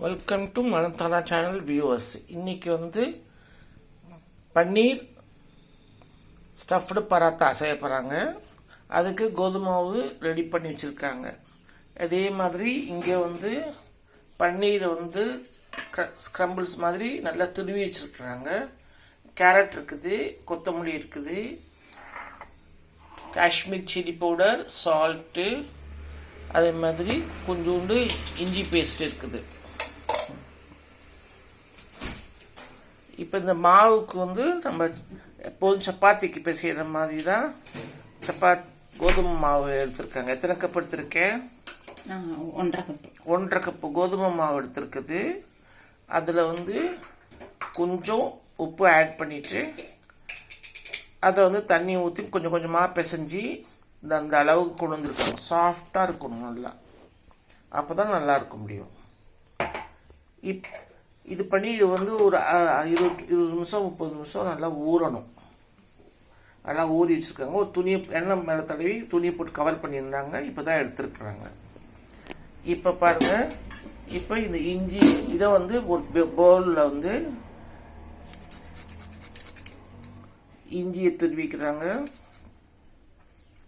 Welcome to Manathana channel viewers. இன்றைக்கி paneer stuffed paratha செய்ய போகிறாங்க. அதுக்கு கோதுமாவு ரெடி பண்ணி வச்சுருக்காங்க. அதே மாதிரி இங்கே பன்னீரை ஸ்க்ரம்பிள்ஸ் மாதிரி நல்லா துருவி வச்சுருக்குறாங்க. கேரட் இருக்குது, கொத்தமல்லி இருக்குது, காஷ்மீர் சில்லி பவுடர், சால்ட்டு, அதே மாதிரி கொஞ்சோண்டு இஞ்சி பேஸ்ட் இருக்குது. இப்போ இந்த மாவுக்கு நம்ம எப்போதும் சப்பாத்திக்கு பிசைகிற மாதிரி தான் கோதுமை மாவு எடுத்திருக்காங்க. எத்தனை கப் எடுத்திருக்கேன்? 1.5 கப்பு கோதுமை மாவு எடுத்திருக்குது. அதில் கொஞ்சம் உப்பு ஆட் பண்ணிவிட்டு அதை தண்ணி ஊற்றி கொஞ்சம் கொஞ்சமாக பிசைஞ்சு அந்த அளவுக்கு கொண்டு வந்துருக்கணும். சாஃப்டாக இருக்கணும் நல்லா, அப்போ தான் நல்லா இருக்க முடியும். இது பண்ணி இது ஒரு 20 நிமிஷம் 30 நிமிஷம் நல்லா ஊறணும். நல்லா ஊறி வச்சுருக்காங்க. ஒரு துணியை எண்ணெய் மேலே தடவி துணியை போட்டு கவர் பண்ணியிருந்தாங்க. இப்போ தான் எடுத்துருக்குறாங்க. இப்போ பாருங்கள், இப்போ இந்த இஞ்சி இதை ஒரு பவுலில் இஞ்சியை துருவிக்கிறாங்க,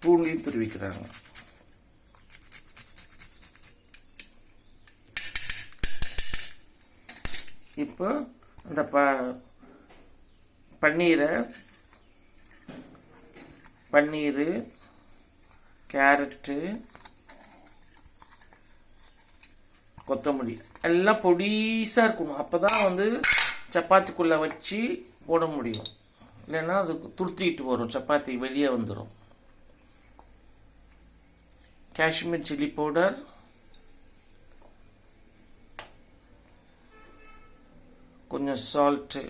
பூண்டையும் துருவிக்கிறாங்க. இப்போ அந்த பன்னீர், கேரட்டு, கொத்தமல்லி எல்லாம் பொடிசாக இருக்கணும். அப்போ தான் சப்பாத்திக்குள்ளே வச்சு போட முடியும். இல்லைன்னா அது துருத்திக்கிட்டு வரும், சப்பாத்தி வெளியே வந்துடும். காஷ்மீர் சில்லி பவுடர், கொஞ்சம் சால்ட்டு,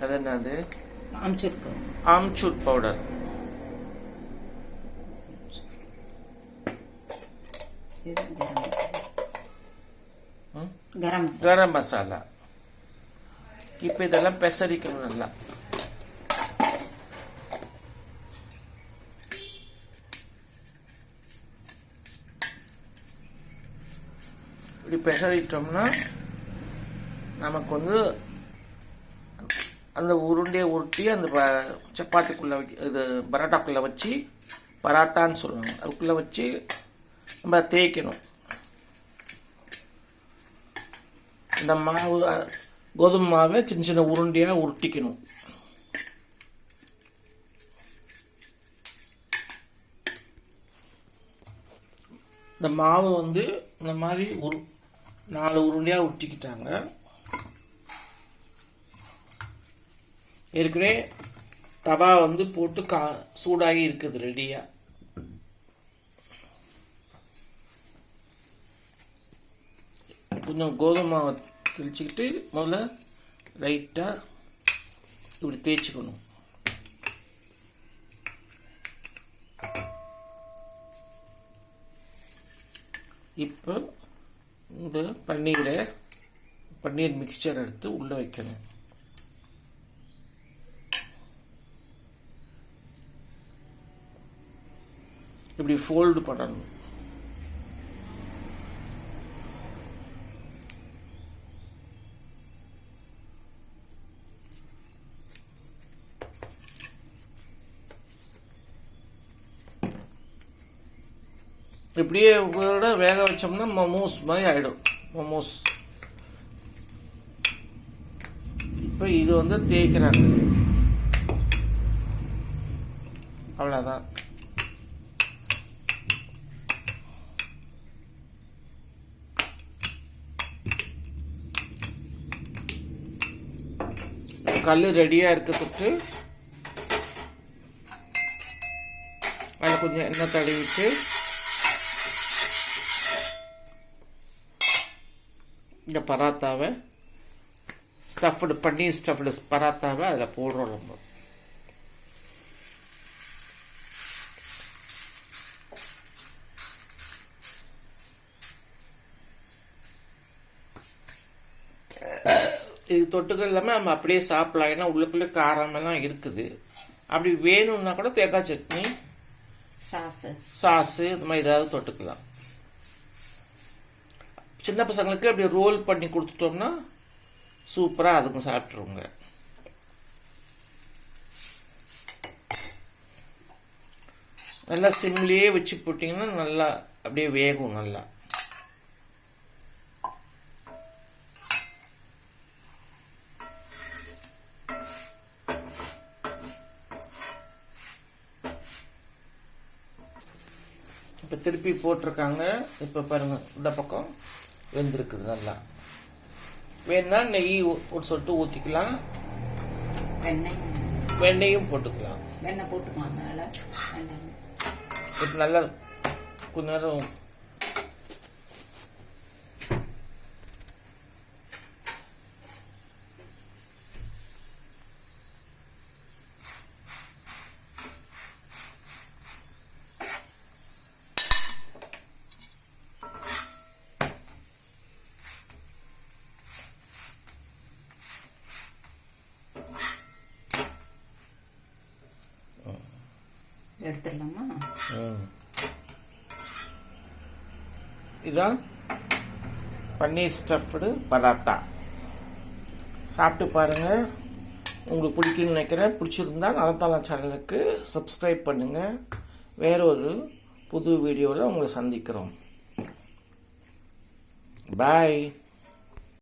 அது என்னது, ஆம்ச்சூர் பவுடர், கரம் மசாலா. இப்போ இதெல்லாம் பெசரிக்கணும் நல்லா. இப்படி பெசரிட்டோம்னா நமக்கு அந்த உருண்டையை உருட்டி அந்த சப்பாத்திக்குள்ளே இது பரோட்டாக்குள்ளே வச்சு, பராத்தான்னு சொல்லுவாங்க, அதுக்குள்ளே வச்சு நம்ம தேய்க்கணும். இந்த மாவு கோதுமை மாவை சின்ன சின்ன உருண்டையாக உருட்டிக்கணும். இந்த மாவு இந்த மாதிரி 4 உருண்டையாக உருட்டிக்கிட்டாங்க. ஏற்கனவே தவா போட்டு சூடாகி இருக்குது ரெடியாக. கொஞ்சம் கோதுமை மாவை தெளிச்சுக்கிட்டு முதல்ல லைட்டாக இப்படி தேய்ச்சிக்கணும். இப்போ இந்த பன்னீர் மிக்சர் எடுத்து உள்ளே வைக்கணும். இப்படி ஃபோல்டு பண்ணணும். இப்படியே வேக வச்சோம்னா மோமோஸ் மாதிரி ஆகிடும். மோமோஸ் இப்போ இது தேய்க்கிறாங்க, அவ்வளோதான். கல் ரெடியாக இருக்கிறதுக்கு அதில் கொஞ்சம் எண்ணெய் தடவிட்டு இந்த பராத்தாவை பன்னீர் ஸ்டஃப்டு பராத்தாவை அதில் போடுறோம். நம்ம இது தொட்டுக்க இல்லாமல் நம்ம அப்படியே சாப்பிடலாம். ஏன்னா உள்ளுக்குள்ளே காரமெல்லாம் இருக்குது. அப்படி வேணும்னா கூட தேங்காய் சட்னி சாஸு இது மாதிரி ஏதாவது தொட்டுக்கலாம். சின்ன பசங்களுக்கு அப்படி ரோல் பண்ணி கொடுத்துட்டோம்னா சூப்பராக அதுக்கும் சாப்பிட்ருவோங்க. நல்லா சிம்லேயே வச்சு போட்டிங்கன்னா நல்லா அப்படியே வேகும். நல்லா இப்போ திருப்பி போட்டிருக்காங்க. இப்போ பாருங்கள், இந்த பக்கம் வெந்திருக்குது. நல்லா வேணா நெய் ஒரு சொட்டு ஊற்றிக்கலாம், வெண்ணெயும் போட்டுக்கலாம். வெண்ணெய் போட்டுக்கலாம் மேலே. இப்போ நல்லா கொஞ்ச நேரம் எடுத்துடலாமா? இதான் பன்னீர் ஸ்டஃப்டு பராத்தா. சாப்பிட்டு பாருங்கள், உங்களுக்கு பிடிக்குன்னு நினைக்கிறேன். பிடிச்சிருந்தா நலத்தாளம் சேனலுக்கு சப்ஸ்கிரைப் பண்ணுங்கள். வேற ஒரு புது வீடியோவில் உங்களை சந்திக்கிறோம். பாய்.